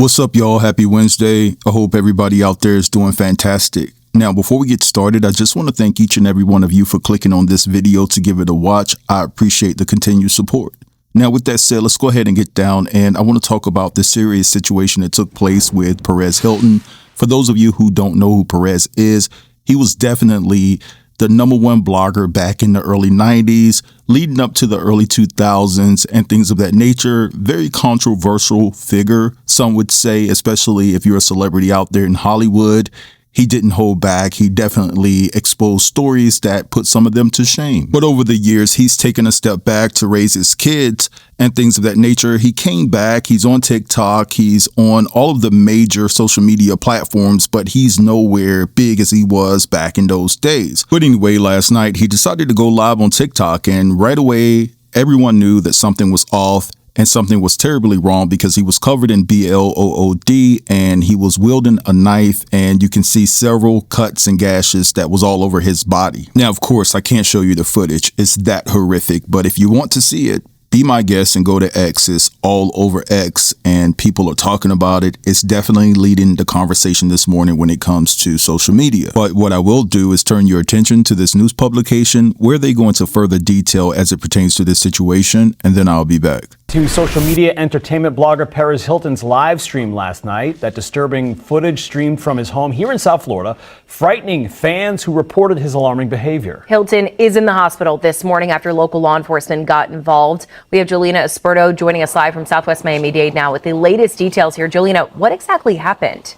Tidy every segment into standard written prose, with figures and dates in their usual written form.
What's up, y'all? Happy Wednesday. I hope everybody out there is doing fantastic. Now, before we get started, I just want to thank each and every one of you for clicking on this video to give it a watch. I appreciate the continued support. Now, with that said, let's go ahead and get down, and I want to talk about the serious situation that took place with Perez Hilton. For those of you who don't know who Perez is, he was definitely the #1 blogger back in the early 90s, leading up to the early 2000s and things of that nature. Very controversial figure, some would say, especially if you're a celebrity out there in Hollywood. He didn't hold back. He definitely exposed stories that put some of them to shame. But over the years, he's taken a step back to raise his kids and things of that nature. He came back. He's on TikTok. He's on all of the major social media platforms, but he's nowhere big as he was back in those days. But anyway, last night, he decided to go live on TikTok, and right away, everyone knew that something was off. And something was terribly wrong because he was covered in blood and he was wielding a knife, and you can see several cuts and gashes that was all over his body. Now, of course, I can't show you the footage. It's that horrific. But if you want to see it, be my guest and go to X. It's all over X and people are talking about it. It's definitely leading the conversation this morning when it comes to social media. But what I will do is turn your attention to this news publication where they go into further detail as it pertains to this situation, and then I'll be back. To social media entertainment blogger Perez Hilton's live stream last night. That disturbing footage streamed from his home here in South Florida, frightening fans who reported his alarming behavior. Hilton is in the hospital this morning after local law enforcement got involved. We have Jolina Esperto joining us live from Southwest Miami-Dade now with the latest details here. Jolina, what exactly happened?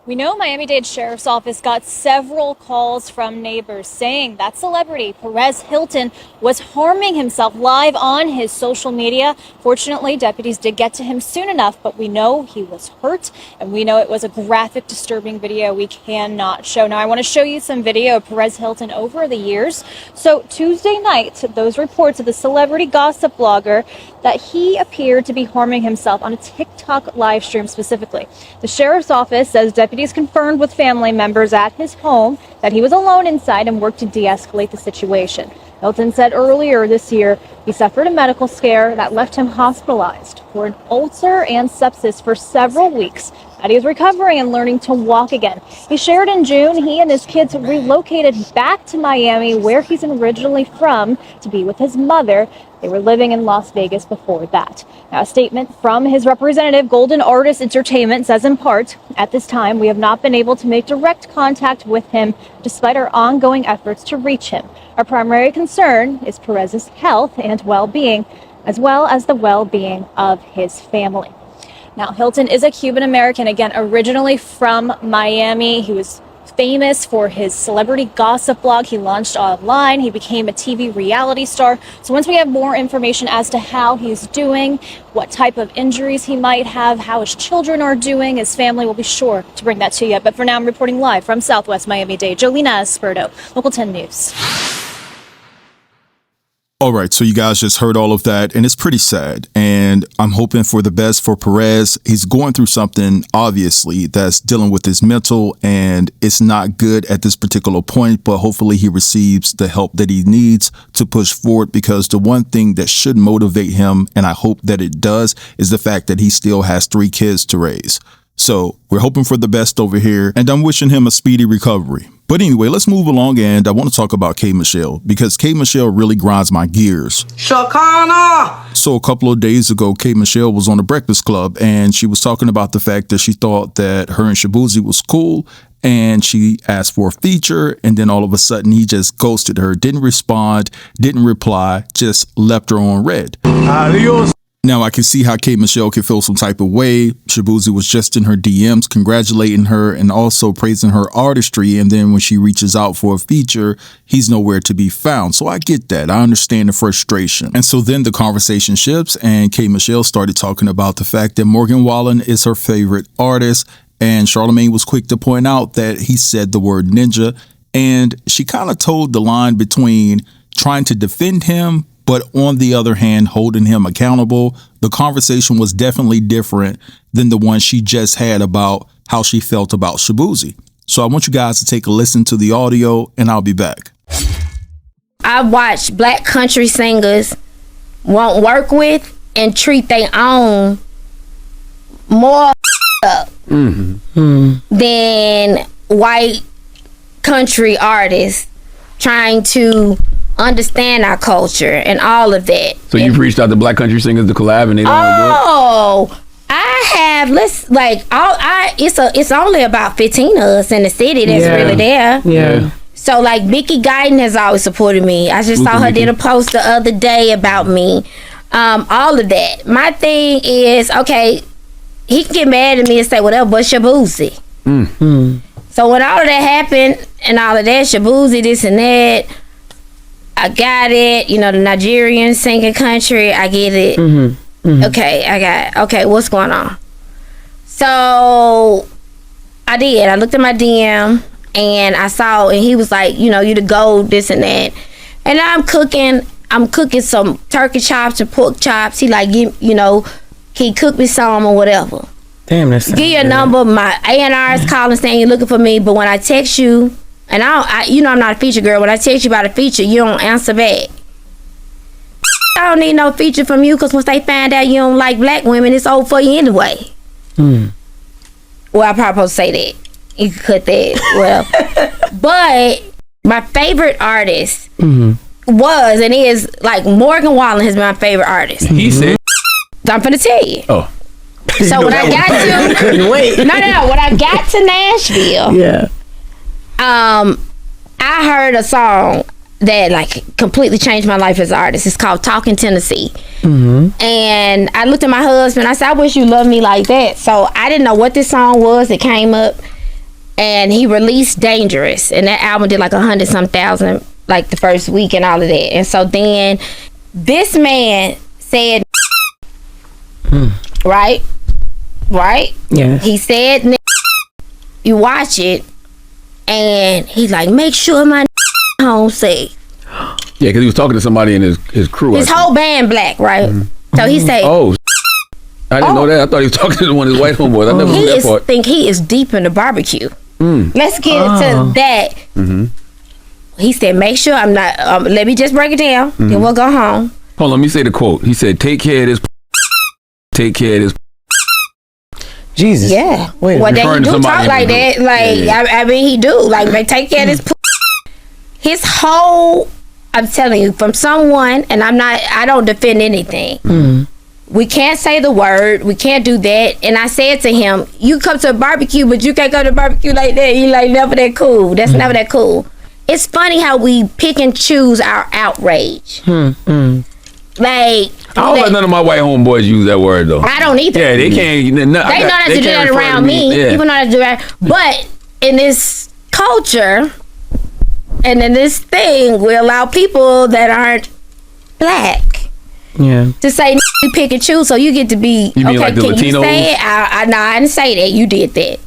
We know Miami-Dade Sheriff's Office got several calls from neighbors saying that celebrity Perez Hilton was harming himself live on his social media. Fortunately, deputies did get to him soon enough, but we know he was hurt, and we know it was a graphic, disturbing video we cannot show. Now, I want to show you some video of Perez Hilton over the years. So Tuesday night, those reports of the celebrity gossip blogger that he appeared to be harming himself on a TikTok live stream specifically. The Sheriff's Office says deputies confirmed with family members at his home that he was alone inside and worked to de-escalate the situation. Hilton said earlier this year he suffered a medical scare that left him hospitalized for an ulcer and sepsis for several weeks, that he is recovering and learning to walk again. He shared in June he and his kids relocated back to Miami, where he's originally from, to be with his mother. They were living in Las Vegas before that. Now, a statement from his representative, Golden Artist Entertainment, says in part, "At this time, we have not been able to make direct contact with him despite our ongoing efforts to reach him. Our primary concern is Perez's health and well-being, as well as the well-being of his family." Now, Hilton is a Cuban American, again, originally from Miami. He was famous for his celebrity gossip blog he launched online. He became a TV reality star. So once we have more information as to how he's doing, what type of injuries he might have, how his children are doing, his family, will be sure to bring that to you. But for now, I'm reporting live from Southwest Miami-Dade. Jolina Esperto, Local 10 News. All right, so you guys just heard all of that, and it's pretty sad, and I'm hoping for the best for Perez. He's going through something, obviously, that's dealing with his mental, and it's not good at this particular point, but hopefully he receives the help that he needs to push forward, because the one thing that should motivate him, and I hope that it does, is the fact that he still has 3 kids to raise. So we're hoping for the best over here, and I'm wishing him a speedy recovery. But anyway, let's move along, and I want to talk about K. Michelle, because K. Michelle really grinds my gears. Shakana! So a couple of days ago, K. Michelle was on the Breakfast Club, and she was talking about the fact that she thought that her and Shaboozey was cool, and she asked for a feature, and then all of a sudden he just ghosted her, didn't respond, didn't reply, just left her on red. Adios. Now, I can see how K. Michelle could feel some type of way. Shaboozey was just in her DMs congratulating her and also praising her artistry. And then when she reaches out for a feature, he's nowhere to be found. So I get that. I understand the frustration. And so then the conversation shifts, and K. Michelle started talking about the fact that Morgan Wallen is her favorite artist. And Charlamagne was quick to point out that he said the word ninja. And she kind of told the line between trying to defend him, but on the other hand, holding him accountable. The conversation was definitely different than the one she just had about how she felt about Shaboozey. So I want you guys to take a listen to the audio, and I'll be back. I watch black country singers won't work with and treat their own more up than white country artists trying to understand our culture and all of that. So you've reached out to Black country singers to collab, and they don't want to do it? Oh, I have. It's only about 15 of us in the city that's really there. Yeah. So like Mickey Guyton has always supported me. I just saw her did a post the other day about me. All of that. My thing is, okay, he can get mad at me and say whatever, but Shaboozey. So when all of that happened and all of that, Shaboozey, this and that, I got it. You know, the Nigerian singing country, I get it. Okay, what's going on? So I did. I looked at my DM and I saw, and he was like, you know, you the gold, this and that. And I'm cooking some turkey chops and pork chops. He like, you know, he cooked me some or whatever. Damn, that's give you a number. My A&R is calling saying you're looking for me, but when I text you, and I you know I'm not a feature girl. When I text you about a feature, you don't answer back. I don't need no feature from you, because once they find out you don't like black women, it's over for you anyway. Well, I probably supposed to say that. You can cut that. Well, but my favorite artist was and is, like, Morgan Wallen has been my favorite artist. He said, I'm finna tell you. oh. So when I got to couldn't wait. No. When I got to Nashville, Yeah. I heard a song that like completely changed my life as an artist. It's called Talking Tennessee. And I looked at my husband. I said, I wish you loved me like that. So I didn't know what this song was. It came up and he released Dangerous. And that album did like 100,000 like the first week and all of that. And so then this man said, right? Yeah. He said, you watch it. And he's like, make sure my home safe. Yeah, because he was talking to somebody in his crew. His whole band black, right? So he said, Oh, I didn't know that. I thought he was talking to one of his white homeboys. I never knew that part. think he is deep in the barbecue. Let's get into that. He said, make sure I'm not, let me just break it down. Then we'll go home. Hold on, let me say the quote. He said, take care of this. Take care of this. Jesus. Yeah. Wait, Well, then he referring to do talk somebody like in the that. group. Like, Yeah. I mean, he do. Like, take care of this. His whole, I'm telling you, from someone, and I don't defend anything. We can't say the word. We can't do that. And I said to him, you come to a barbecue, but you can't go to a barbecue like that. You like, never that cool. That's never that cool. It's funny how we pick and choose our outrage. Like, I don't let none of my white homeboys use that word though. I don't either. Yeah, they can't. They know not to do that around me. Yeah. People know not to do that. But in this culture and in this thing, we allow people that aren't black to say you pick and choose. So you get to be, You mean okay, like the can you Latinos? say it? No, I didn't say that. You did that.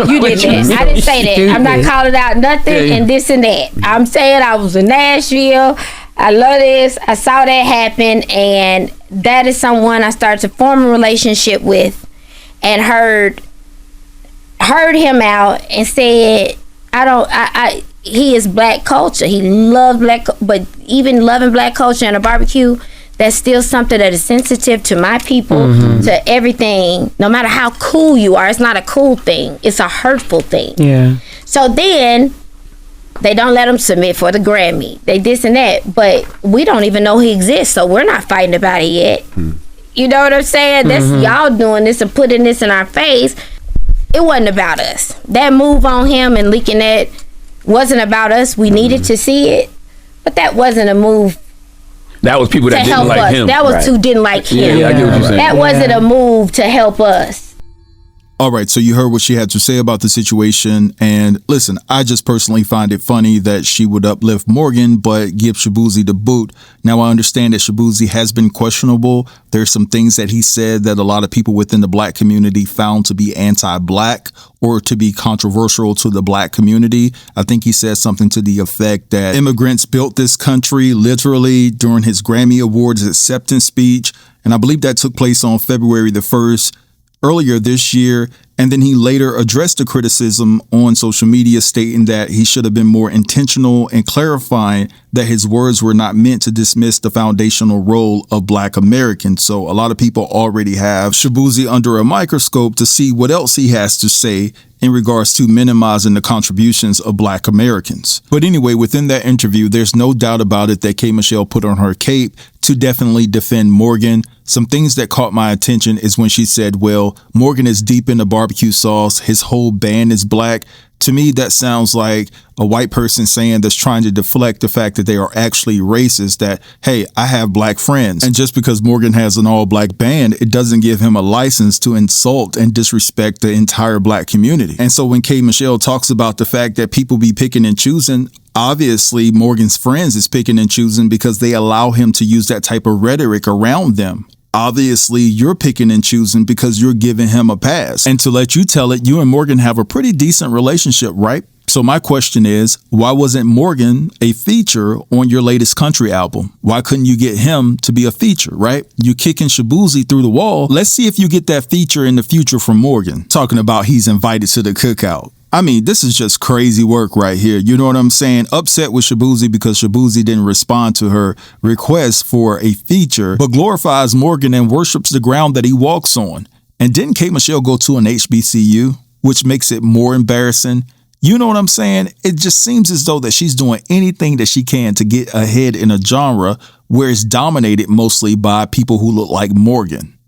You did that. I didn't say that. I'm not calling out nothing and this and that. I'm saying I was in Nashville. I love this. I saw that happen, and that is someone I started to form a relationship with, and heard him out and said, he is black culture. He loves black, but even loving black culture and a barbecue, that's still something that is sensitive to my people, to everything. No matter how cool you are, it's not a cool thing. It's a hurtful thing. Yeah. So then they don't let him submit for the Grammy. They this and that, but we don't even know he exists, so we're not fighting about it yet. You know what I'm saying? That's y'all doing this and putting this in our face. It wasn't about us. That move on him and leaking that wasn't about us. We needed to see it, but that wasn't a move That was people to that didn't help like us. him. That was who didn't like him. Yeah, I get what you're saying. That wasn't a move to help us. All right, so you heard what she had to say about the situation. And listen, I just personally find it funny that she would uplift Morgan, but give Shaboozey the boot. Now, I understand that Shaboozey has been questionable. There's some things that he said that a lot of people within the black community found to be anti-black or to be controversial to the black community. I think he said something to the effect that immigrants built this country literally during his Grammy Awards acceptance speech. And I believe that took place on February the 1st. Earlier this year, And then he later addressed the criticism on social media, stating that he should have been more intentional in clarifying that his words were not meant to dismiss the foundational role of Black Americans. So a lot of people already have Shaboozey under a microscope to see what else he has to say in regards to minimizing the contributions of Black Americans. But anyway, within that interview, there's no doubt about it that K. Michelle put on her cape to definitely defend Morgan. Some things that caught my attention is when she said, well, Morgan is deep in the barbecue sauce. His whole band is Black. To me, that sounds like a white person saying that's trying to deflect the fact that they are actually racist, that, hey, I have Black friends. And just because Morgan has an all-Black band, it doesn't give him a license to insult and disrespect the entire Black community. And so when K. Michelle talks about the fact that people be picking and choosing, obviously Morgan's friends is picking and choosing because they allow him to use that type of rhetoric around them. Obviously, you're picking and choosing because you're giving him a pass. And to let you tell it, you and Morgan have a pretty decent relationship, right? So my question is, why wasn't Morgan a feature on your latest country album? Why couldn't you get him to be a feature, right? You kicking Shaboozey through the wall. Let's see if you get that feature in the future from Morgan. Talking about he's invited to the cookout. I mean, this is just crazy work right here. You know what I'm saying? Upset with Shaboozey because Shaboozey didn't respond to her request for a feature, but glorifies Morgan and worships the ground that he walks on. And didn't K. Michelle go to an HBCU, which makes it more embarrassing? You know what I'm saying? It just seems as though that she's doing anything that she can to get ahead in a genre where it's dominated mostly by people who look like Morgan.